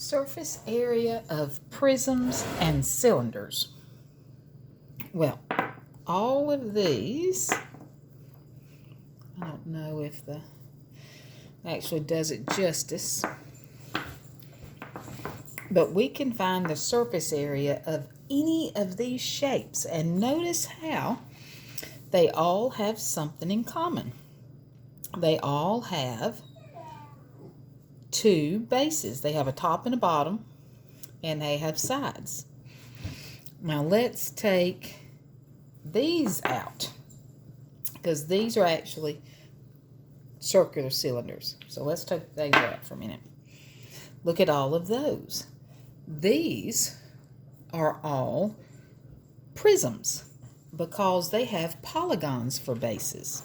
Surface area of prisms and cylinders. Well, all of these, I don't know if the actually does it justice, but we can find the surface area of any of these shapes, and notice how they all have something in common. They all have two bases. They have a top and a bottom, and they have sides. Now let's take these out, because these are actually circular cylinders. So let's take these out for a minute. Look at all of those. These are all prisms because they have polygons for bases.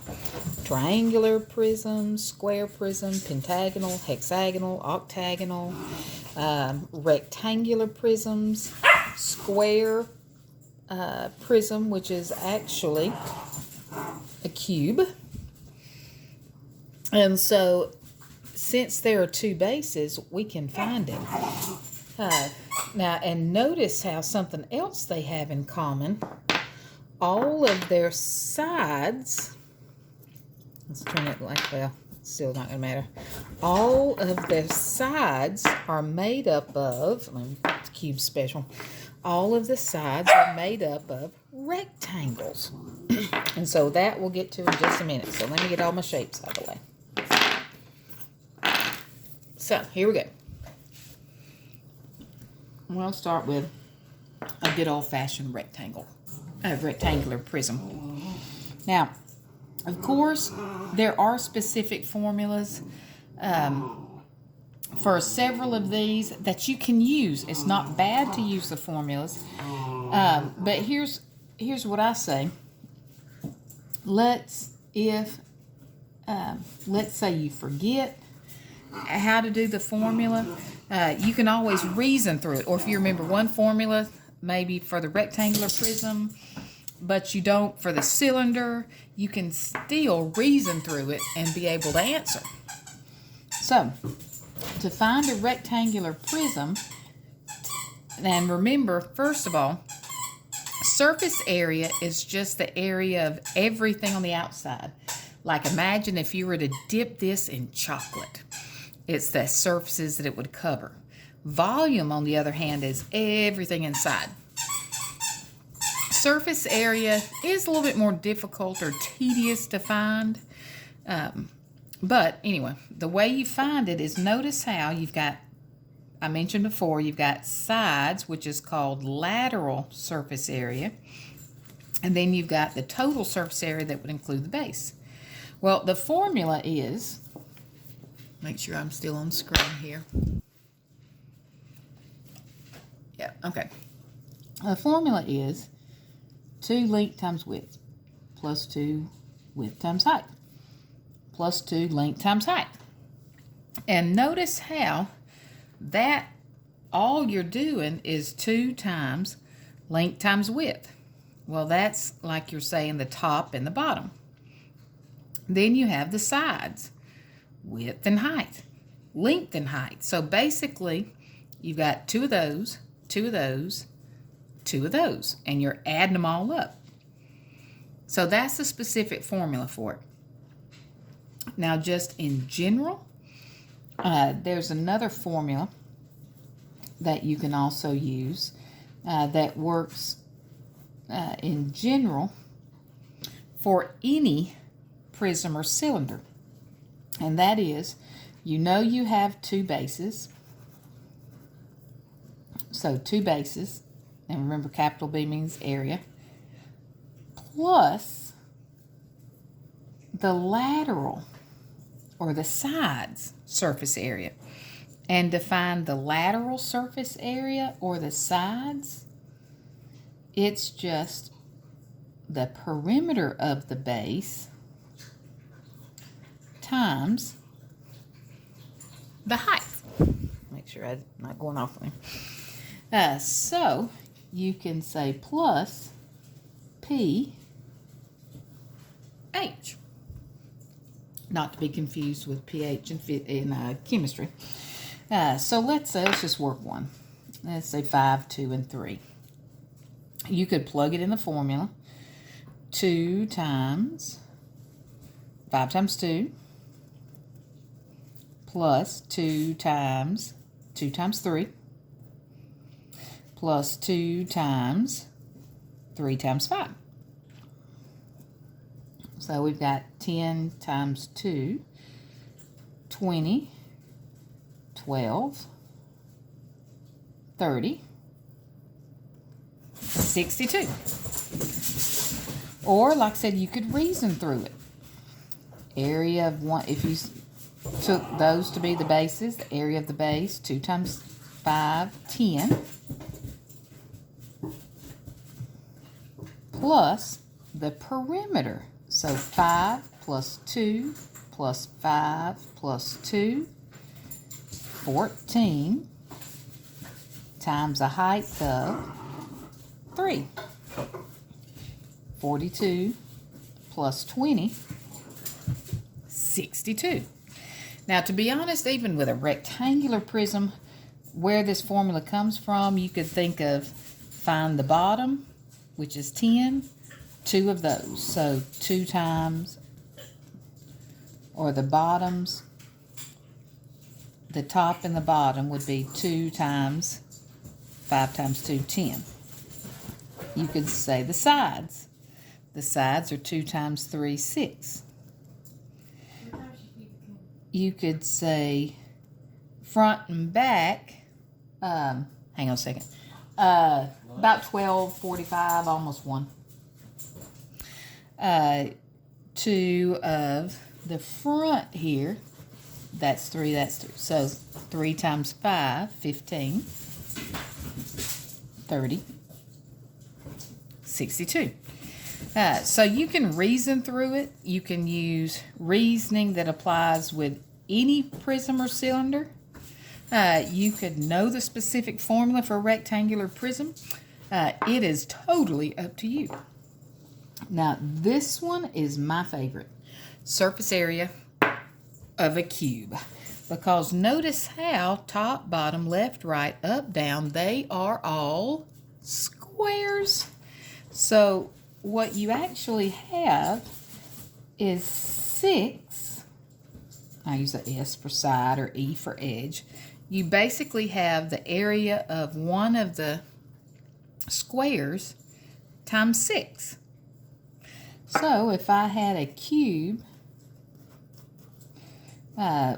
Triangular prism, square prism, pentagonal, hexagonal, octagonal, rectangular prisms, square prism, which is actually a cube. And so, since there are two bases, we can find it. Now, and notice how something else they have in common. All of their sides, let's turn it like, well, it's still not going to matter. All of their sides are made up of, it's cube special, all of the sides are made up of rectangles. And so that we'll get to in just a minute. So let me get all my shapes out of the way. So here we go. We'll start with a good old-fashioned rectangular prism. Now, of course, there are specific formulas for several of these that you can use. It's not bad to use the formulas, but here's what I say. Let's say you forget how to do the formula, you can always reason through it. Or if you remember one formula, maybe for the rectangular prism, but you don't for the cylinder, you can still reason through it and be able to answer. So, to find a rectangular prism, and remember, first of all, surface area is just the area of everything on the outside. Like, imagine if you were to dip this in chocolate. It's the surfaces that it would cover. Volume, on the other hand, is everything inside. Surface area is a little bit more difficult or tedious to find. But anyway, the way you find it is, notice how you've got, I mentioned before, you've got sides, which is called lateral surface area. And then you've got the total surface area that would include the base. Well, the formula is, make sure I'm still on screen here. Yeah, okay. The formula is 2 length times width plus 2 width times height plus 2 length times height. And notice how that all you're doing is 2 times length times width. Well, that's like you're saying the top and the bottom. Then you have the sides, width and height, length and height. So basically, you've got 2 of those, 2 of those, 2 of those, and you're adding them all up. So that's the specific formula for it. Now, just in general, there's another formula that you can also use that works in general for any prism or cylinder. And that is, you know you have 2 bases. So 2 bases, and remember capital B means area, plus the lateral or the sides surface area. And to find the lateral surface area or the sides, it's just the perimeter of the base times the height. Make sure I'm not going off on me. So you can say plus pH, not to be confused with pH in chemistry. So let's just work one. Let's say 5, 2, and 3. You could plug it in the formula. 2 times 5 times 2 plus 2 times 3 plus 2 times 3 times 5. So we've got 10 times 2, 20, 12, 30, 62. Or, like I said, you could reason through it. Area of one, if you took those to be the bases, the area of the base, 2 times 5, 10, plus the perimeter. So 5 plus 2 plus 5 plus 2, 14, times a height of 3. 42 plus 20, 62. Now, to be honest, even with a rectangular prism, where this formula comes from, you could think of find the bottom, which is 10, 2 of those. So 2 times, or the bottoms, the top and the bottom would be 2 times 5 times 2, 10. You could say the sides. The sides are 2 times 3, 6. You could say front and back, hang on a second, about 12, 45, almost 1. 2 of the front here, that's 3, that's 3. So 3 times 5, 15, 30, 62. So you can reason through it. You can use reasoning that applies with any prism or cylinder. You could know the specific formula for a rectangular prism. It is totally up to you. Now, this one is my favorite. Surface area of a cube. Because notice how top, bottom, left, right, up, down, they are all squares. So what you actually have is 6. I use a S for side or E for edge. You basically have the area of one of the squares times 6. So if I had a cube,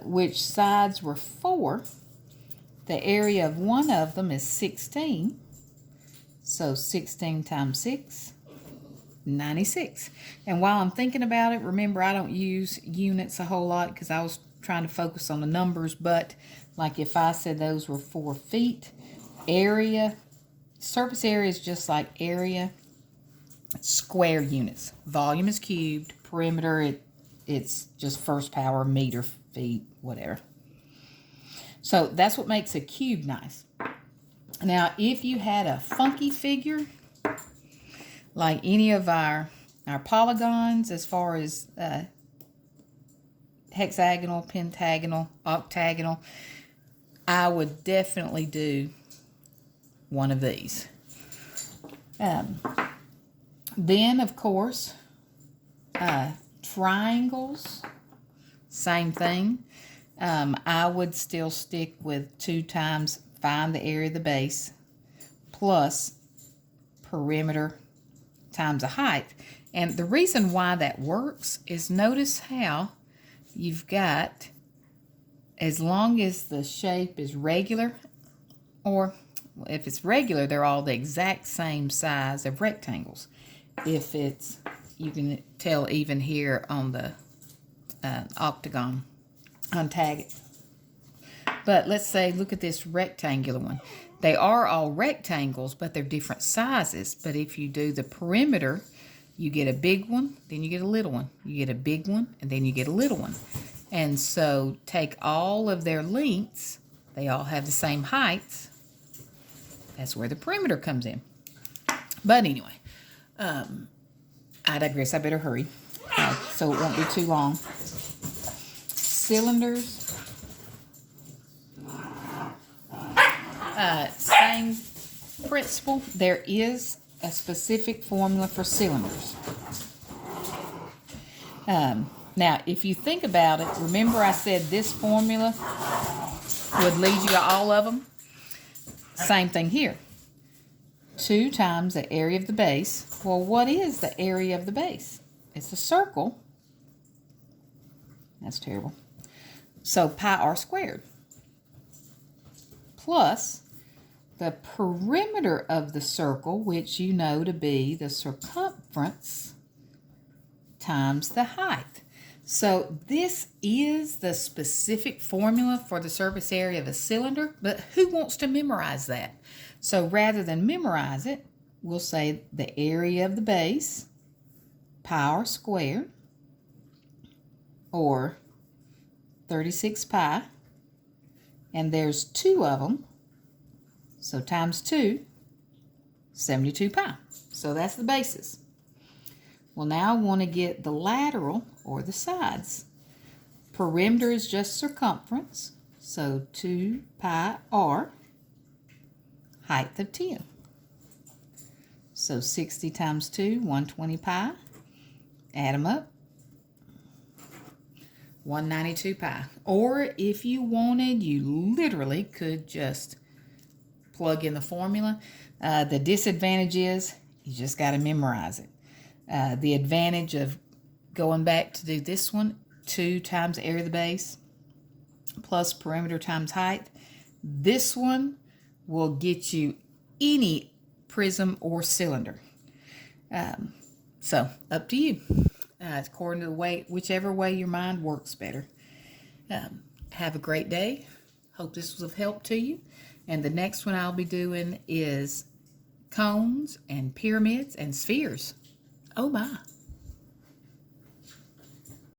which sides were 4, the area of one of them is 16. So 16 times 6, 96. And while I'm thinking about it, remember I don't use units a whole lot because I was trying to focus on the numbers, but like if I said those were 4 feet, area, surface area is just like area, square units. Volume is cubed, perimeter, it's just first power, meter, feet, whatever. So that's what makes a cube nice. Now, if you had a funky figure, like any of our polygons as far as hexagonal, pentagonal, octagonal, I would definitely do one of these. Then, of course, triangles, same thing. I would still stick with 2 times find the area of the base plus perimeter times a height. And the reason why that works is notice how you've got, as long as the shape is regular, or if it's regular, they're all the exact same size of rectangles. If it's, you can tell even here on the octagon, untag it. But let's say, look at this rectangular one. They are all rectangles, but they're different sizes. But if you do the perimeter, you get a big one, then you get a little one. You get a big one, and then you get a little one. And so take all of their lengths. They all have the same heights. That's where the perimeter comes in. But anyway, I digress. I better hurry so it won't be too long. Cylinders Same principle. There is a specific formula for cylinders. Now, if you think about it, remember I said this formula would lead you to all of them? Same thing here. 2 times the area of the base. Well, what is the area of the base? It's a circle. That's terrible. So pi r squared. Plus the perimeter of the circle, which you know to be the circumference times the height. So this is the specific formula for the surface area of a cylinder, but who wants to memorize that? So rather than memorize it, we'll say the area of the base, pi r squared, or 36 pi, and there's 2 of them, so times 2, 72 pi. So that's the basis. Well, now I want to get the lateral, or the sides. Perimeter is just circumference, so 2 pi r, height of 10. So 60 times 2, 120 pi. Add them up. 192 pi. Or if you wanted, you literally could just plug in the formula. The disadvantage is you just got to memorize it. The advantage of going back to do this one, 2 times the area of the base plus perimeter times height. This one will get you any prism or cylinder. So up to you. It's according to the way, whichever way your mind works better. Have a great day. Hope this was of help to you. And the next one I'll be doing is cones and pyramids and spheres. Oh my.